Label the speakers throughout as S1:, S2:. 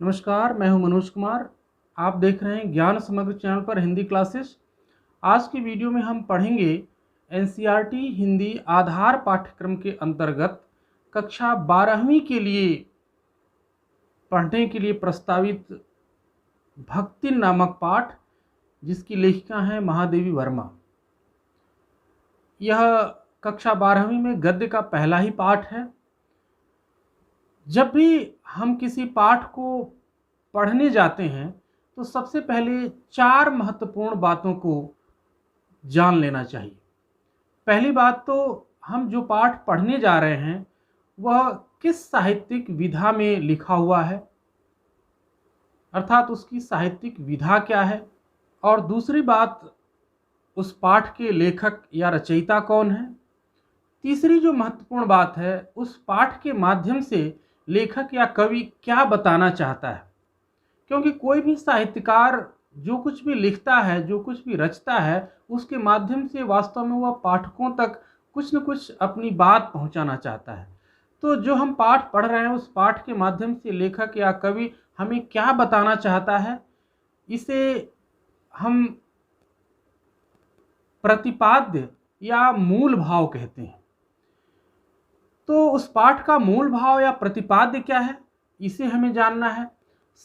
S1: नमस्कार, मैं हूं मनोज कुमार। आप देख रहे हैं ज्ञान समग्र चैनल पर हिंदी क्लासेस। आज की वीडियो में हम पढ़ेंगे एनसीईआरटी हिंदी आधार पाठ्यक्रम के अंतर्गत कक्षा 12वीं के लिए पढ़ने के लिए प्रस्तावित भक्ति नामक पाठ, जिसकी लेखिका हैं महादेवी वर्मा। यह कक्षा 12वीं में गद्य का पहला ही पाठ है। जब भी हम किसी पाठ को पढ़ने जाते हैं तो सबसे पहले 4 महत्वपूर्ण बातों को जान लेना चाहिए। पहली बात तो हम जो पाठ पढ़ने जा रहे हैं वह किस साहित्यिक विधा में लिखा हुआ है, अर्थात उसकी साहित्यिक विधा क्या है। और दूसरी बात, उस पाठ के लेखक या रचयिता कौन है। तीसरी जो महत्वपूर्ण बात है, उस पाठ के माध्यम से लेखक या कवि क्या बताना चाहता है। क्योंकि कोई भी साहित्यकार जो कुछ भी लिखता है, जो कुछ भी रचता है, उसके माध्यम से वास्तव में वह पाठकों तक कुछ न कुछ अपनी बात पहुंचाना चाहता है। तो जो हम पाठ पढ़ रहे हैं, उस पाठ के माध्यम से लेखक या कवि हमें क्या बताना चाहता है, इसे हम प्रतिपाद्य या मूल भाव कहते हैं। तो उस पाठ का मूल भाव या प्रतिपाद्य क्या है, इसे हमें जानना है।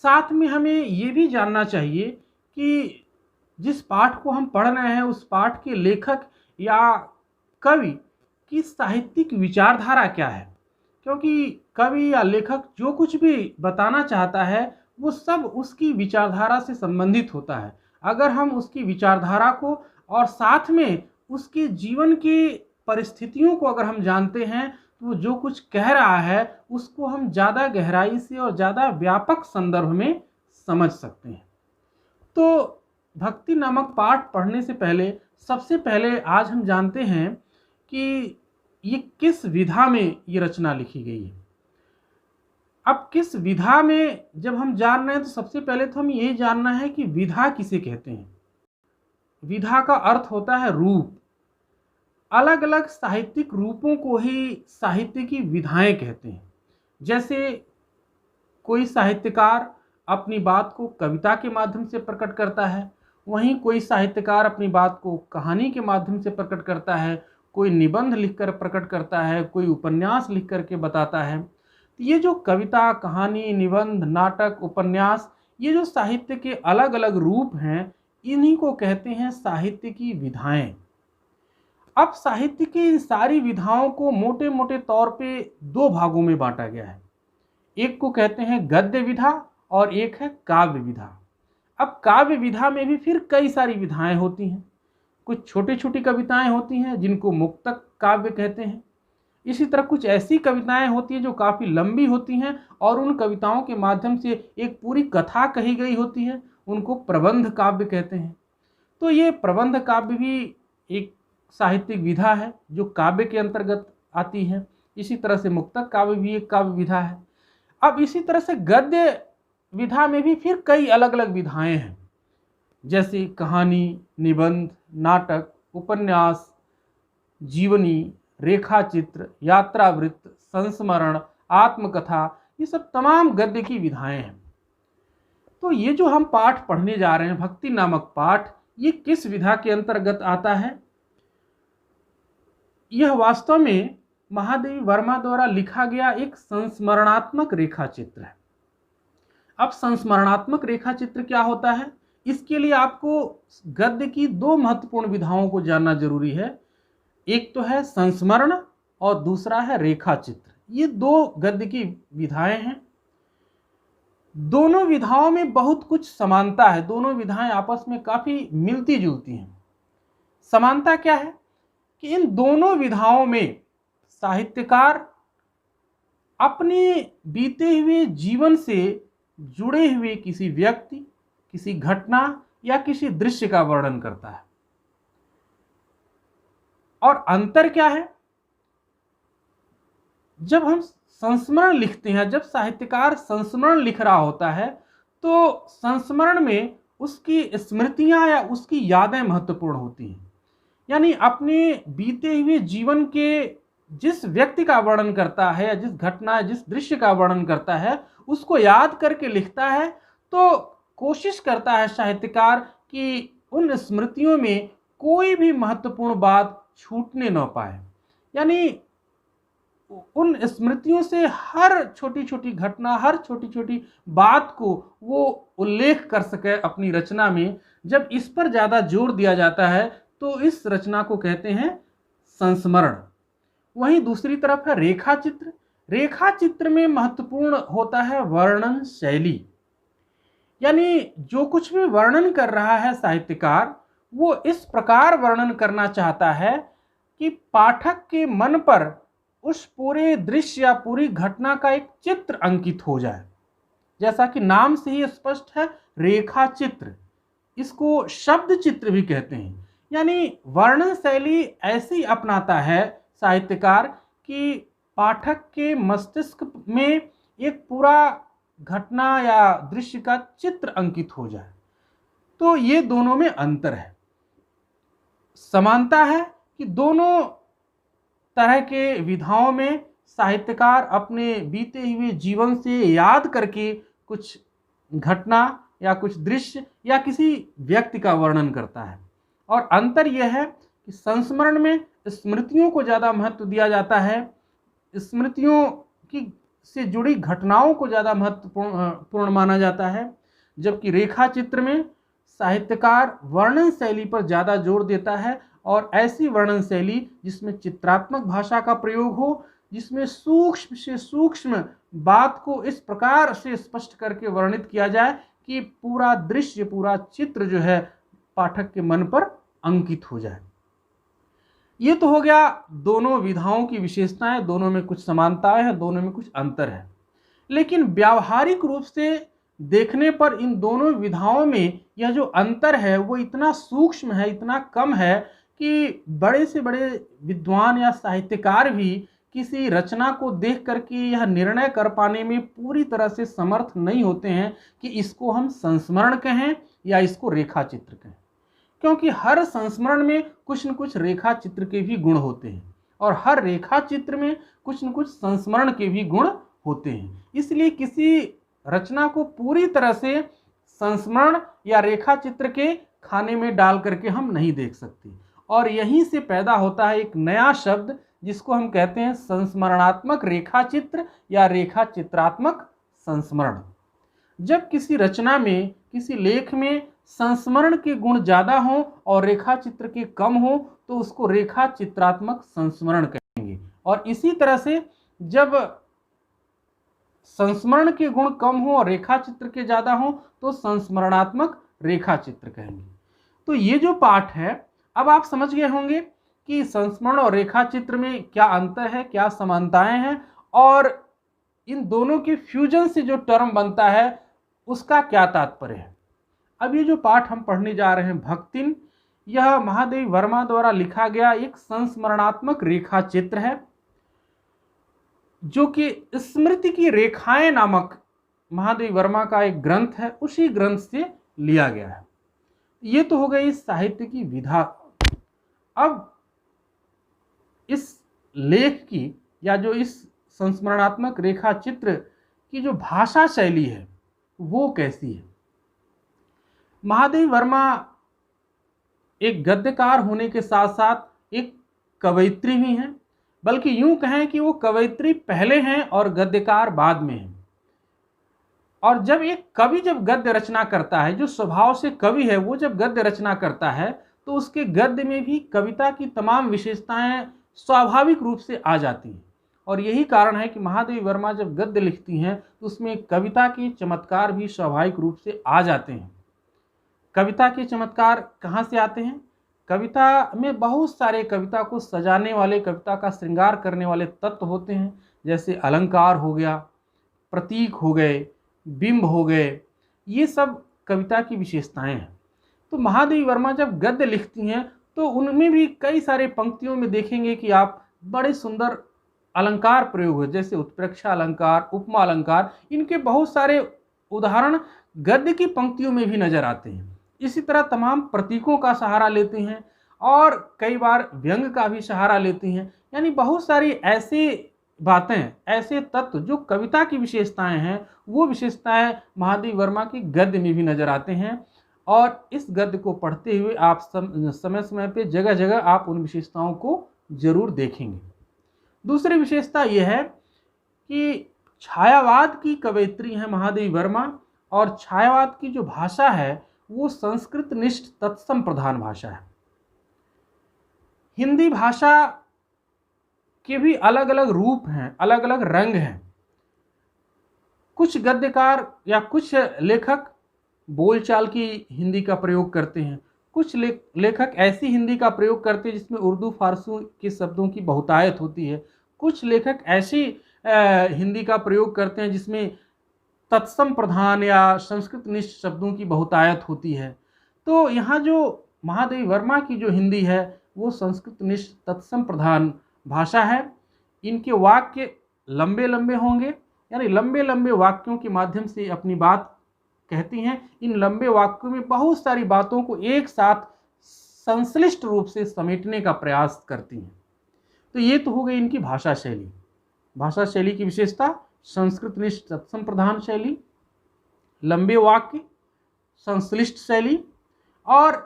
S1: साथ में हमें ये भी जानना चाहिए कि जिस पाठ को हम पढ़ रहे हैं, उस पाठ के लेखक या कवि की साहित्यिक विचारधारा क्या है। क्योंकि कवि या लेखक जो कुछ भी बताना चाहता है वो सब उसकी विचारधारा से संबंधित होता है। अगर हम उसकी विचारधारा को और साथ में उसके जीवन की परिस्थितियों को अगर हम जानते हैं, तो वो जो कुछ कह रहा है उसको हम ज़्यादा गहराई से और ज़्यादा व्यापक संदर्भ में समझ सकते हैं। तो भक्ति नामक पाठ पढ़ने से पहले सबसे पहले आज हम जानते हैं कि ये किस विधा में ये रचना लिखी गई है। अब किस विधा में जब हम जान रहे हैं, तो सबसे पहले तो हम यही जानना है कि विधा किसे कहते हैं। विधा का अर्थ होता है रूप। अलग अलग साहित्यिक रूपों को ही साहित्य की विधाएं कहते हैं। जैसे कोई साहित्यकार अपनी बात को कविता के माध्यम से प्रकट करता है, वहीं कोई साहित्यकार अपनी बात को कहानी के माध्यम से प्रकट करता है, कोई निबंध लिखकर प्रकट करता है, कोई उपन्यास लिख करके बताता है। ये जो कविता, कहानी, निबंध, नाटक, उपन्यास, ये जो साहित्य के अलग अलग रूप हैं, इन्हीं को कहते हैं साहित्य की विधाएं। अब साहित्य की इन सारी विधाओं को मोटे मोटे तौर पे 2 भागों में बांटा गया है। एक को कहते हैं गद्य विधा और एक है काव्य विधा। अब काव्य विधा में भी फिर कई सारी विधाएं होती हैं। कुछ छोटी छोटी कविताएं होती हैं जिनको मुक्तक काव्य कहते हैं। इसी तरह कुछ ऐसी कविताएं होती हैं जो काफ़ी लंबी होती हैं और उन कविताओं के माध्यम से एक पूरी कथा कही गई होती है, उनको प्रबंध काव्य कहते हैं। तो ये प्रबंध काव्य भी एक साहित्यिक विधा है जो काव्य के अंतर्गत आती है। इसी तरह से मुक्तक काव्य भी एक काव्य विधा है। अब इसी तरह से गद्य विधा में भी फिर कई अलग अलग विधाएं हैं, जैसे कहानी, निबंध, नाटक, उपन्यास, जीवनी, रेखाचित्र, यात्रावृत्त, संस्मरण, आत्मकथा, ये सब तमाम गद्य की विधाएं हैं। तो ये जो हम पाठ पढ़ने जा रहे हैं, भक्ति नामक पाठ, ये किस विधा के अंतर्गत आता है। यह वास्तव में महादेवी वर्मा द्वारा लिखा गया एक संस्मरणात्मक रेखाचित्र है। अब संस्मरणात्मक रेखाचित्र क्या होता है, इसके लिए आपको गद्य की 2 महत्वपूर्ण विधाओं को जानना जरूरी है। एक तो है संस्मरण और दूसरा है रेखाचित्र। ये 2 गद्य की विधाएं हैं। दोनों विधाओं में बहुत कुछ समानता है, दोनों विधाएं आपस में काफी मिलती जुलती हैं। समानता क्या है कि इन दोनों विधाओं में साहित्यकार अपने बीते हुए जीवन से जुड़े हुए किसी व्यक्ति, किसी घटना या किसी दृश्य का वर्णन करता है। और अंतर क्या है, जब हम संस्मरण लिखते हैं, जब साहित्यकार संस्मरण लिख रहा होता है, तो संस्मरण में उसकी स्मृतियां या उसकी यादें महत्वपूर्ण होती हैं। यानी अपने बीते हुए जीवन के जिस व्यक्ति का वर्णन करता है, जिस घटना, जिस दृश्य का वर्णन करता है, उसको याद करके लिखता है, तो कोशिश करता है साहित्यकार कि उन स्मृतियों में कोई भी महत्वपूर्ण बात छूटने न पाए। यानी उन स्मृतियों से हर छोटी छोटी घटना, हर छोटी छोटी बात को वो उल्लेख कर सके अपनी रचना में। जब इस पर ज़्यादा जोर दिया जाता है तो इस रचना को कहते हैं संस्मरण। वहीं दूसरी तरफ है रेखा चित्र। रेखा चित्र में महत्वपूर्ण होता है वर्णन शैली। यानी जो कुछ भी वर्णन कर रहा है साहित्यकार, वो इस प्रकार वर्णन करना चाहता है कि पाठक के मन पर उस पूरे दृश्य या पूरी घटना का एक चित्र अंकित हो जाए। जैसा कि नाम से ही स्पष्ट है, रेखा चित्र, इसको शब्द चित्र भी कहते हैं। यानी वर्णन शैली ऐसी अपनाता है साहित्यकार कि पाठक के मस्तिष्क में एक पूरा घटना या दृश्य का चित्र अंकित हो जाए। तो ये दोनों में अंतर है। समानता है कि दोनों तरह के विधाओं में साहित्यकार अपने बीते हुए जीवन से याद करके कुछ घटना या कुछ दृश्य या किसी व्यक्ति का वर्णन करता है। और अंतर यह है कि संस्मरण में स्मृतियों को ज़्यादा महत्व दिया जाता है, स्मृतियों की से जुड़ी घटनाओं को ज़्यादा महत्वपूर्ण माना जाता है, जबकि रेखा चित्र में साहित्यकार वर्णन शैली पर ज़्यादा जोर देता है और ऐसी वर्णन शैली जिसमें चित्रात्मक भाषा का प्रयोग हो, जिसमें सूक्ष्म से सूक्ष्म बात को इस प्रकार से स्पष्ट करके वर्णित किया जाए कि पूरा दृश्य, पूरा चित्र जो है पाठक के मन पर अंकित हो जाए। ये तो हो गया दोनों विधाओं की विशेषताएं, दोनों में कुछ समानताएं हैं, दोनों में कुछ अंतर है। लेकिन व्यावहारिक रूप से देखने पर इन दोनों विधाओं में यह जो अंतर है वो इतना सूक्ष्म है, इतना कम है कि बड़े से बड़े विद्वान या साहित्यकार भी किसी रचना को देख करके यह निर्णय कर पाने में पूरी तरह से समर्थ नहीं होते हैं कि इसको हम संस्मरण कहें या इसको रेखा चित्र कहें, क्योंकि हर संस्मरण में कुछ न कुछ रेखा चित्र के भी गुण होते हैं और हर रेखा चित्र में कुछ न कुछ संस्मरण के भी गुण होते हैं। इसलिए किसी रचना को पूरी तरह से संस्मरण या रेखा चित्र के खाने में डाल करके हम नहीं देख सकते। और यहीं से पैदा होता है एक नया शब्द जिसको हम कहते हैं संस्मरणात्मक रेखा चित्र या रेखा चित्रात्मक संस्मरण। जब किसी रचना में, किसी लेख में संस्मरण के गुण ज़्यादा हों और रेखा चित्र के कम हो तो उसको रेखा चित्रात्मक संस्मरण कहेंगे। और इसी तरह से जब संस्मरण के गुण कम हो और रेखा चित्र के ज़्यादा हो तो संस्मरणात्मक रेखा चित्र कहेंगे। तो ये जो पाठ है, अब आप समझ गए होंगे कि संस्मरण और रेखा चित्र में क्या अंतर है, क्या समानताएं हैं और इन दोनों के फ्यूजन से जो टर्म बनता है उसका क्या तात्पर्य है। अब ये जो पाठ हम पढ़ने जा रहे हैं भक्तिन, यह महादेवी वर्मा द्वारा लिखा गया एक संस्मरणात्मक रेखा चित्र है जो कि स्मृति की रेखाएं नामक महादेवी वर्मा का एक ग्रंथ है, उसी ग्रंथ से लिया गया है। ये तो हो गई साहित्य की विधा। अब इस लेख की या जो इस संस्मरणात्मक रेखा चित्र की जो भाषा शैली है वो कैसी है। महादेवी वर्मा एक गद्यकार होने के साथ साथ एक कवयित्री भी हैं, बल्कि यूं कहें कि वो कवयित्री पहले हैं और गद्यकार बाद में हैं। और जब एक कवि जब गद्य रचना करता है, जो स्वभाव से कवि है वो जब गद्य रचना करता है तो उसके गद्य में भी कविता की तमाम विशेषताएं स्वाभाविक रूप से आ जाती हैं। और यही कारण है कि महादेवी वर्मा जब गद्य लिखती हैं तो उसमें कविता के चमत्कार भी स्वाभाविक रूप से आ जाते हैं। कविता के चमत्कार कहाँ से आते हैं? कविता में बहुत सारे कविता को सजाने वाले, कविता का श्रृंगार करने वाले तत्व होते हैं, जैसे अलंकार हो गया, प्रतीक हो गए, बिंब हो गए, ये सब कविता की विशेषताएं हैं। तो महादेवी वर्मा जब गद्य लिखती हैं तो उनमें भी कई सारे पंक्तियों में देखेंगे कि आप बड़े सुंदर अलंकार प्रयोग हो, जैसे उत्प्रेक्षा अलंकार, उपमा अलंकार, इनके बहुत सारे उदाहरण गद्य की पंक्तियों में भी नजर आते हैं। इसी तरह तमाम प्रतीकों का सहारा लेते हैं और कई बार व्यंग का भी सहारा लेती हैं। यानी बहुत सारी ऐसे बातें, ऐसे तत्व जो कविता की विशेषताएं हैं, वो विशेषताएं महादेवी वर्मा के गद्य में भी नजर आते हैं। और इस गद्य को पढ़ते हुए आप समय समय पे जगह जगह आप उन विशेषताओं को जरूर देखेंगे। दूसरी विशेषता यह है कि छायावाद की कवयित्री है महादेवी वर्मा, और छायावाद की जो भाषा है वो संस्कृत निष्ठ तत्सम प्रधान भाषा है। हिंदी भाषा के भी अलग अलग रूप हैं, अलग अलग रंग हैं। कुछ गद्यकार या कुछ लेखक बोलचाल की हिंदी का प्रयोग करते हैं, कुछ लेखक ऐसी हिंदी का प्रयोग करते हैं जिसमें उर्दू फारसी के शब्दों की बहुतायत होती है। कुछ लेखक ऐसी हिंदी का प्रयोग करते हैं जिसमें तत्सम प्रधान या संस्कृत निष्ठ शब्दों की बहुतायत होती है। तो यहाँ जो महादेवी वर्मा की जो हिंदी है वो संस्कृत निष्ठ तत्सम प्रधान भाषा है। इनके वाक्य लंबे लंबे होंगे, यानी लंबे लंबे वाक्यों के माध्यम से अपनी बात कहती हैं। इन लंबे वाक्यों में बहुत सारी बातों को एक साथ संश्लिष्ट रूप से समेटने का प्रयास करती हैं। तो ये तो हो गई इनकी भाषा शैली। भाषा शैली की विशेषता संस्कृत निष्ठ तत्सम प्रधान शैली, लंबे वाक्य, संश्लिष्ट शैली और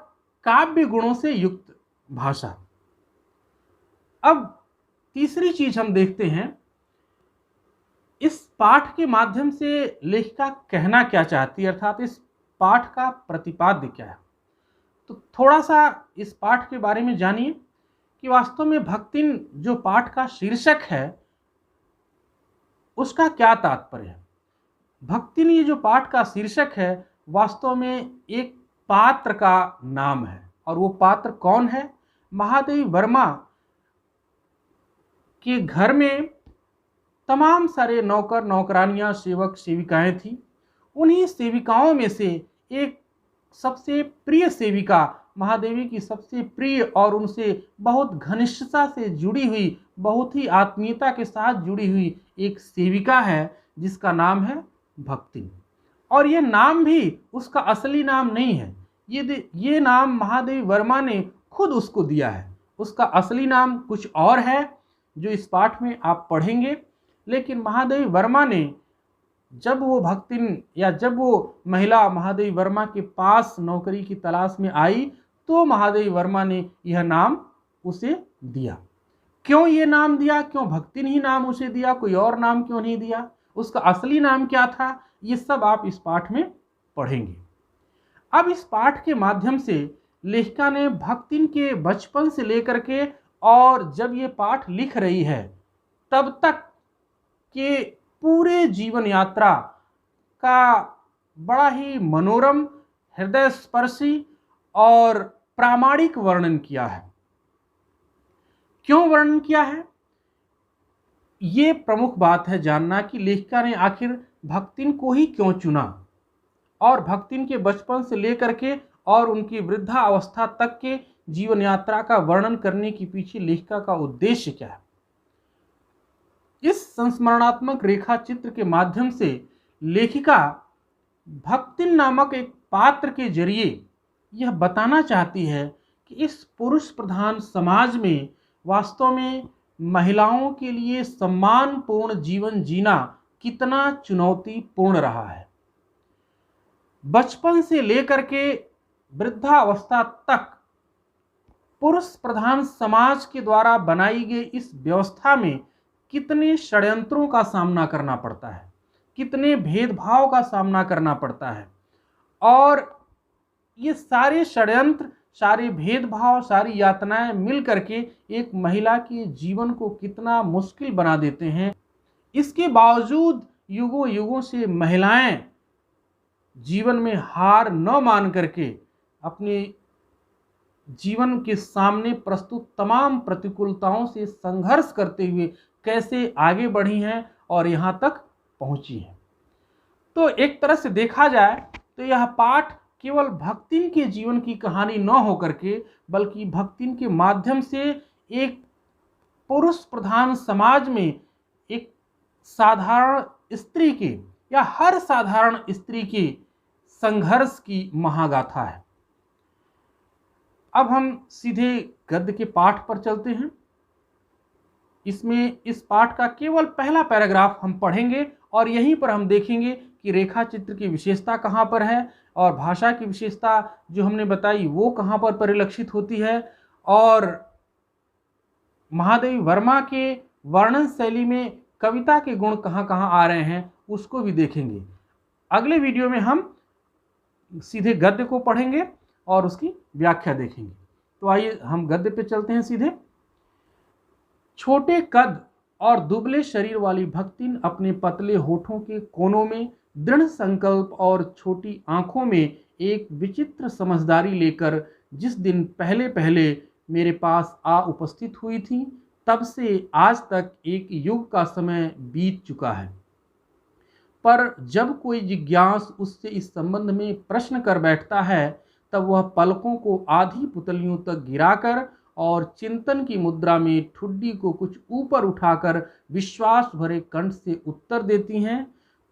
S1: काव्य गुणों से युक्त भाषा। अब तीसरी चीज हम देखते हैं, इस पाठ के माध्यम से लेखिका कहना क्या चाहती है, अर्थात इस पाठ का प्रतिपाद्य क्या है। तो थोड़ा सा इस पाठ के बारे में जानिए कि वास्तव में भक्तिन जो पाठ का शीर्षक है उसका क्या तात्पर्य है। भक्तिन ये जो पाठ का शीर्षक है वास्तव में एक पात्र का नाम है, और वो पात्र कौन है? महादेवी वर्मा के घर में तमाम सारे नौकर नौकरानियां, सेवक सेविकाएं थी। उन्हीं सेविकाओं में से एक सबसे प्रिय सेविका, महादेवी की सबसे प्रिय और उनसे बहुत घनिष्ठता से जुड़ी हुई, बहुत ही आत्मीयता के साथ जुड़ी हुई एक सेविका है जिसका नाम है भक्तिन। और ये नाम भी उसका असली नाम नहीं है, ये नाम महादेवी वर्मा ने खुद उसको दिया है। उसका असली नाम कुछ और है जो इस पाठ में आप पढ़ेंगे। लेकिन महादेवी वर्मा ने जब वो भक्तिन या जब वो महिला महादेवी वर्मा के पास नौकरी की तलाश में आई तो महादेवी वर्मा ने यह नाम उसे दिया। क्यों ये नाम दिया? क्यों भक्तिन ही नाम उसे दिया? कोई और नाम क्यों नहीं दिया? उसका असली नाम क्या था? ये सब आप इस पाठ में पढ़ेंगे। अब इस पाठ के माध्यम से लेखिका ने भक्तिन के बचपन से लेकर के और जब ये पाठ लिख रही है तब तक के पूरे जीवन यात्रा का बड़ा ही मनोरम, हृदय स्पर्शी और प्रामाणिक वर्णन किया है। क्यों वर्णन किया है? ये प्रमुख बात है जानना कि लेखिका ने आखिर भक्तिन को ही क्यों चुना, और भक्तिन के बचपन से लेकर के और उनकी वृद्धा अवस्था तक के जीवन यात्रा का वर्णन करने के पीछे लेखिका का उद्देश्य क्या है। इस संस्मरणात्मक रेखा चित्र के माध्यम से लेखिका भक्तिन नामक एक पात्र के जरिए यह बताना चाहती है कि इस पुरुष प्रधान समाज में वास्तव में महिलाओं के लिए सम्मानपूर्ण जीवन जीना कितना चुनौतीपूर्ण रहा है। बचपन से लेकर के वृद्धावस्था तक पुरुष प्रधान समाज के द्वारा बनाई गई इस व्यवस्था में कितने षड्यंत्रों का सामना करना पड़ता है, कितने भेदभाव का सामना करना पड़ता है, और ये सारे षड्यंत्र, सारे भेदभाव, सारी यातनाएं मिल करके एक महिला के जीवन को कितना मुश्किल बना देते हैं। इसके बावजूद युगों युगों से महिलाएं जीवन में हार न मान करके अपने जीवन के सामने प्रस्तुत तमाम प्रतिकूलताओं से संघर्ष करते हुए कैसे आगे बढ़ी हैं और यहाँ तक पहुँची हैं। तो एक तरह से देखा जाए तो यह पाठ केवल भक्तिन के जीवन की कहानी न होकर के बल्कि भक्तिन के माध्यम से एक पुरुष प्रधान समाज में एक साधारण स्त्री के या हर साधारण स्त्री के संघर्ष की महागाथा है। अब हम सीधे गद्य के पाठ पर चलते हैं। इसमें इस पाठ का केवल पहला पैराग्राफ हम पढ़ेंगे और यहीं पर हम देखेंगे कि रेखा चित्र की विशेषता कहाँ पर है और भाषा की विशेषता जो हमने बताई वो कहाँ पर परिलक्षित होती है और महादेवी वर्मा के वर्णन शैली में कविता के गुण कहाँ कहाँ आ रहे हैं उसको भी देखेंगे। अगले वीडियो में हम सीधे गद्य को पढ़ेंगे और उसकी व्याख्या देखेंगे। तो आइए हम गद्य पे चलते हैं सीधे। छोटे कद और दुबले शरीर वाली भक्तिन अपने पतले होठों के कोनों में दृढ़ संकल्प और छोटी आंखों में एक विचित्र समझदारी लेकर जिस दिन पहले पहले मेरे पास आ उपस्थित हुई थी, तब से आज तक एक युग का समय बीत चुका है। पर जब कोई जिज्ञास उससे इस संबंध में प्रश्न कर बैठता है, तब वह पलकों को आधी पुतलियों तक गिराकर और चिंतन की मुद्रा में ठुड्डी को कुछ ऊपर उठाकर विश्वास भरे कंठ से उत्तर देती हैं,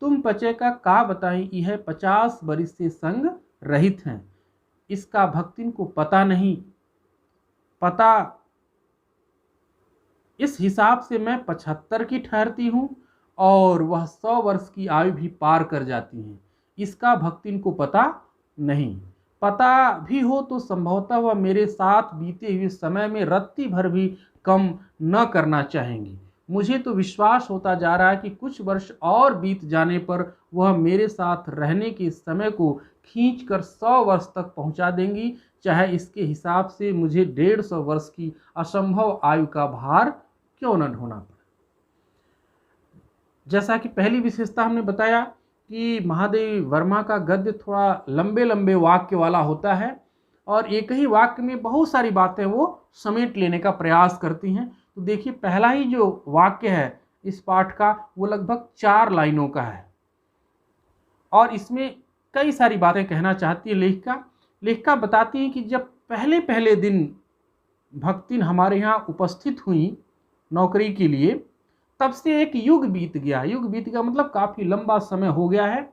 S1: तुम पचे का बताई यह 50 बरिस से संग रहित हैं। इसका भक्तिन को पता नहीं, पता इस हिसाब से मैं 75 की ठहरती हूँ और वह 100 वर्ष की आयु भी पार कर जाती हैं। इसका भक्तिन को पता नहीं, पता भी हो तो संभवतः वह मेरे साथ बीते हुए समय में रत्ती भर भी कम न करना चाहेंगी। मुझे तो विश्वास होता जा रहा है कि कुछ वर्ष और बीत जाने पर वह मेरे साथ रहने के समय को खींचकर 100 वर्ष तक पहुंचा देंगी, चाहे इसके हिसाब से मुझे 150 वर्ष की असंभव आयु का भार क्यों न ढोना पड़े। जैसा कि पहली विशेषता हमने बताया कि महादेवी वर्मा का गद्य थोड़ा लंबे लंबे वाक्य वाला होता है और एक ही वाक्य में बहुत सारी बातें वो समेट लेने का प्रयास करती हैं। तो देखिए पहला ही जो वाक्य है इस पाठ का वो लगभग 4 लाइनों का है और इसमें कई सारी बातें कहना चाहती है लेखिका बताती हैं कि जब पहले पहले दिन भक्तिन हमारे यहाँ उपस्थित हुई नौकरी के लिए, तब से एक युग बीत गया। युग बीत गया मतलब काफ़ी लंबा समय हो गया है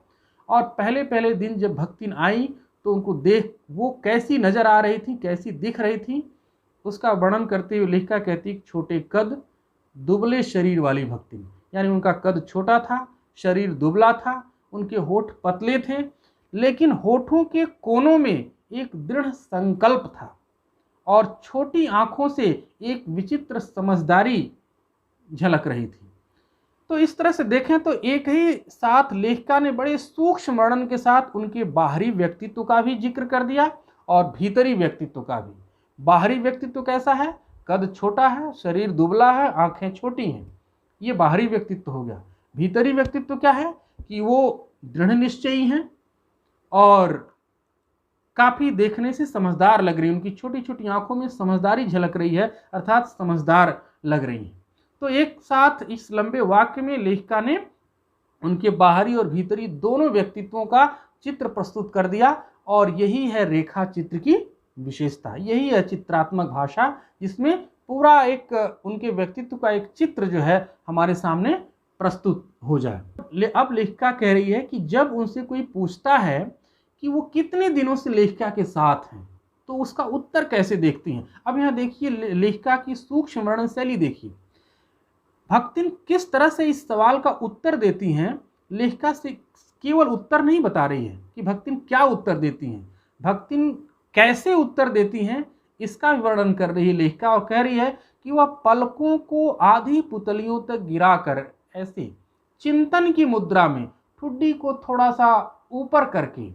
S1: और पहले पहले दिन जब भक्तिन आई तो उनको देख वो कैसी नज़र आ रही थी, कैसी दिख रही थी, उसका वर्णन करते हुए लेखिका कहती है छोटे कद दुबले शरीर वाली भक्तिन, यानी उनका कद छोटा था, शरीर दुबला था, उनके होठ पतले थे, लेकिन होठों के कोनों में एक दृढ़ संकल्प था और छोटी आंखों से एक विचित्र समझदारी झलक रही थी। तो इस तरह से देखें तो एक ही साथ लेखिका ने बड़े सूक्ष्म वर्णन के साथ उनके बाहरी व्यक्तित्व का भी जिक्र कर दिया और भीतरी व्यक्तित्व का भी। बाहरी व्यक्तित्व कैसा है? कद छोटा है, शरीर दुबला है, आंखें छोटी हैं, ये बाहरी व्यक्तित्व हो गया। भीतरी व्यक्तित्व क्या है कि वो दृढ़ निश्चयी हैं और काफ़ी देखने से समझदार लग रही है, उनकी छोटी छोटी आंखों में समझदारी झलक रही है, अर्थात समझदार लग रही है। तो एक साथ इस लंबे वाक्य में लेखिका ने उनके बाहरी और भीतरी दोनों व्यक्तित्वों का चित्र प्रस्तुत कर दिया और यही है रेखा चित्र की विशेषता, यही है चित्रात्मक भाषा जिसमें पूरा एक उनके व्यक्तित्व का एक चित्र जो है हमारे सामने प्रस्तुत हो जाए। अब लेखिका कह रही है कि जब उनसे कोई पूछता है कि वो कितने दिनों से लेखिका के साथ हैं तो उसका उत्तर कैसे देखती हैं। अब यहाँ देखिए लेखिका की सूक्ष्म वर्णन शैली देखिए, भक्तिन किस तरह से इस सवाल का उत्तर देती हैं। लेखिका से केवल उत्तर नहीं बता रही है कि भक्तिन क्या उत्तर देती हैं, भक्तिन कैसे उत्तर देती हैं इसका वर्णन कर रही है लेखिका और कह रही है कि वह पलकों को आधी पुतलियों तक गिराकर ऐसे चिंतन की मुद्रा में ठुड्डी को थोड़ा सा ऊपर करके,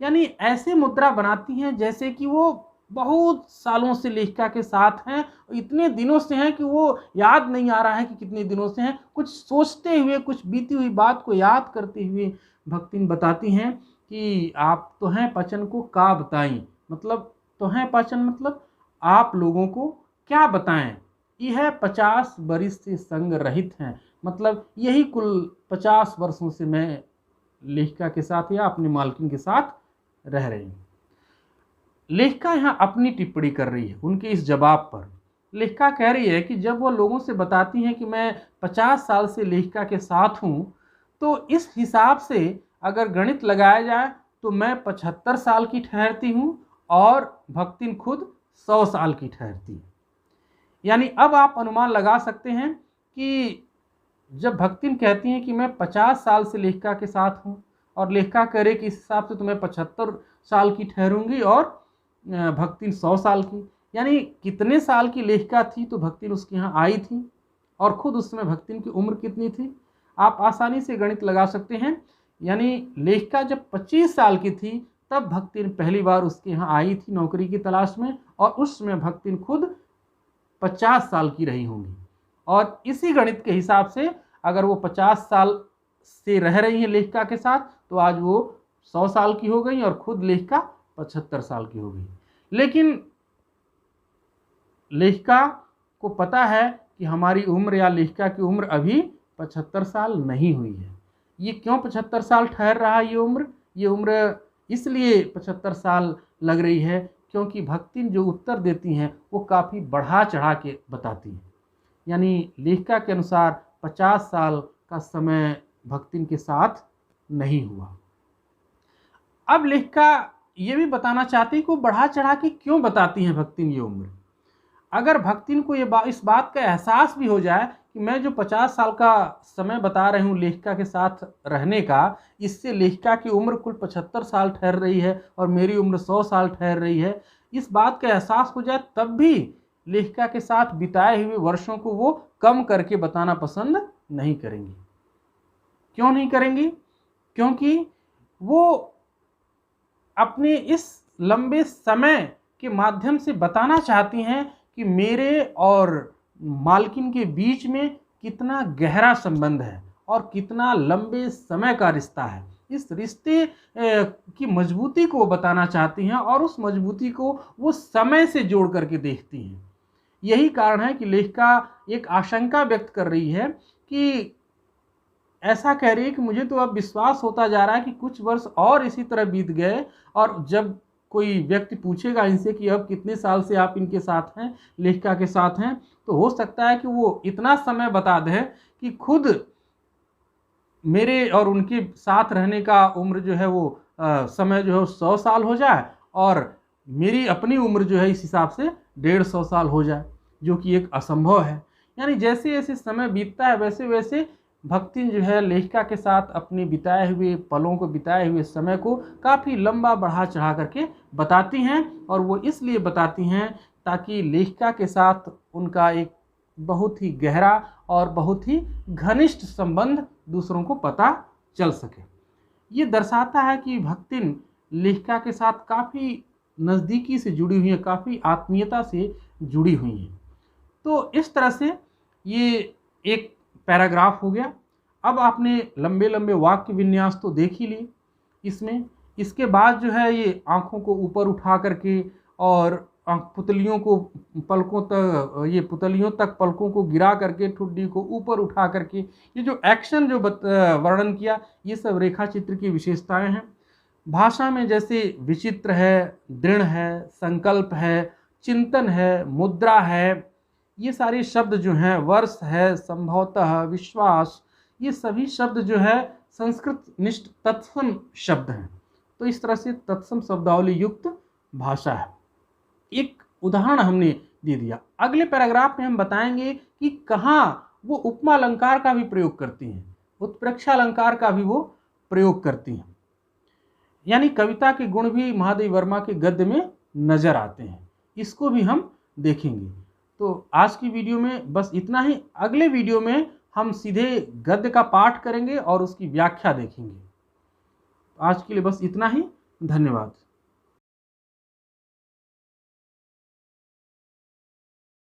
S1: यानी ऐसे मुद्रा बनाती हैं जैसे कि वो बहुत सालों से लेखिका के साथ हैं, इतने दिनों से हैं कि वो याद नहीं आ रहा है कि कितने दिनों से हैं। कुछ सोचते हुए, कुछ बीती हुई बात को याद करते हुए भक्तिन बताती हैं कि आप तो हैं पचन को का बताई, मतलब तो हैं पचन मतलब आप लोगों को क्या बताएं, यह 50 बरिस से संग रहित हैं, मतलब यही कुल 50 वर्षों से मैं लेखिका के साथ या अपनी मालकिन के साथ रह रही हूँ। लेखिका यहाँ अपनी टिप्पणी कर रही है उनके इस जवाब पर। लेखिका कह रही है कि जब वो लोगों से बताती हैं कि मैं 50 साल से लेखिका के साथ हूँ, तो इस हिसाब से अगर गणित लगाया जाए तो मैं 75 साल की ठहरती हूँ और भक्तिन खुद 100 साल की ठहरती है। यानी अब आप अनुमान लगा सकते हैं कि जब भक्तिन कहती हैं कि मैं 50 साल से लेखिका के साथ हूँ और लेखिका करे कि इस हिसाब से तो मैं 75 साल की ठहरूंगी और भक्तिन 100 साल की, यानी कितने साल की लेखिका थी तो भक्तिन उसके यहाँ आई थी और खुद उस समय भक्तिन की उम्र कितनी थी आप आसानी से गणित लगा सकते हैं। यानी लेखिका जब 25 साल की थी तब भक्तिन पहली बार उसके यहाँ आई थी नौकरी की तलाश में, और उस समय भक्तिन खुद 50 साल की रही होंगी। और इसी गणित के हिसाब से अगर वो 50 साल से रह रही हैं लेखिका के साथ तो आज वो 100 साल की हो गई और खुद लेखिका 75 साल की हो गई। लेकिन लेखिका को पता है कि हमारी उम्र या लेखिका की उम्र अभी 75 साल नहीं हुई है। ये क्यों 75 साल ठहर रहा है ये उम्र इसलिए 75 साल लग रही है क्योंकि भक्तिन जो उत्तर देती हैं वो काफ़ी बढ़ा चढ़ा के बताती हैं। यानी लेखिका के अनुसार 50 साल का समय भक्तिन के साथ नहीं हुआ। अब लेखिका ये भी बताना चाहती है कि वो बढ़ा चढ़ा के क्यों बताती हैं भक्तिन ये उम्र। अगर भक्तिन को इस बात का एहसास भी हो जाए कि मैं जो 50 साल का समय बता रही हूँ लेखिका के साथ रहने का, इससे लेखिका की उम्र कुल 75 साल ठहर रही है और मेरी उम्र 100 साल ठहर रही है, इस बात का एहसास हो जाए तब भी लेखिका के साथ बिताए हुए वर्षों को वो कम करके बताना पसंद नहीं करेंगी। क्यों नहीं करेंगी? क्योंकि वो अपने इस लंबे समय के माध्यम से बताना चाहती हैं कि मेरे और मालकिन के बीच में कितना गहरा संबंध है और कितना लंबे समय का रिश्ता है। इस रिश्ते की मजबूती को वो बताना चाहती हैं और उस मजबूती को वो समय से जोड़ करके देखती हैं। यही कारण है कि लेखिका एक आशंका व्यक्त कर रही है कि ऐसा कह रही है कि मुझे तो अब विश्वास होता जा रहा है कि कुछ वर्ष और इसी तरह बीत गए और जब कोई व्यक्ति पूछेगा इनसे कि अब कितने साल से आप इनके साथ हैं, लेखिका के साथ हैं, तो हो सकता है कि वो इतना समय बता दें कि खुद मेरे और उनके साथ रहने का उम्र जो है वो समय जो है 100 साल हो जाए और मेरी अपनी उम्र जो है इस हिसाब से 150 साल हो जाए, जो कि एक असंभव है। यानी जैसे जैसे समय बीतता है वैसे वैसे भक्तिन जो है लेखिका के साथ अपने बिताए हुए पलों को, बिताए हुए समय को काफ़ी लंबा बढ़ा चढ़ा करके बताती हैं, और वो इसलिए बताती हैं ताकि लेखिका के साथ उनका एक बहुत ही गहरा और बहुत ही घनिष्ठ संबंध दूसरों को पता चल सके। ये दर्शाता है कि भक्तिन लेखिका के साथ काफ़ी नज़दीकी से जुड़ी हुई हैं, काफ़ी आत्मीयता से जुड़ी हुई हैं। तो इस तरह से ये एक पैराग्राफ हो गया। अब आपने लंबे लंबे वाक्य विन्यास तो देख ही लिए इसमें। इसके बाद जो है ये आँखों को ऊपर उठा करके और पुतलियों को पलकों तक, ये पुतलियों तक पलकों को गिरा करके ठुड्डी को ऊपर उठा करके ये जो एक्शन जो वर्णन किया, ये सब रेखा चित्र की विशेषताएं हैं। भाषा में जैसे विचित्र है, दृढ़ है, संकल्प है, चिंतन है, मुद्रा है, ये सारे शब्द जो हैं, वर्ष है, संभवतः, विश्वास, ये सभी शब्द जो है संस्कृत निष्ठ तत्सम शब्द हैं। तो इस तरह से तत्सम शब्दावली युक्त भाषा है। एक उदाहरण हमने दे दिया। अगले पैराग्राफ में हम बताएंगे कि कहाँ वो उपमा अलंकार का भी प्रयोग करती हैं, उत्प्रेक्षा अलंकार का भी वो प्रयोग करती हैं। यानी कविता के गुण भी महादेवी वर्मा के गद्य में नजर आते हैं, इसको भी हम देखेंगे। तो आज की वीडियो में बस इतना ही। अगले वीडियो में हम सीधे गद्य का पाठ करेंगे और उसकी व्याख्या देखेंगे। आज के लिए बस इतना ही। धन्यवाद।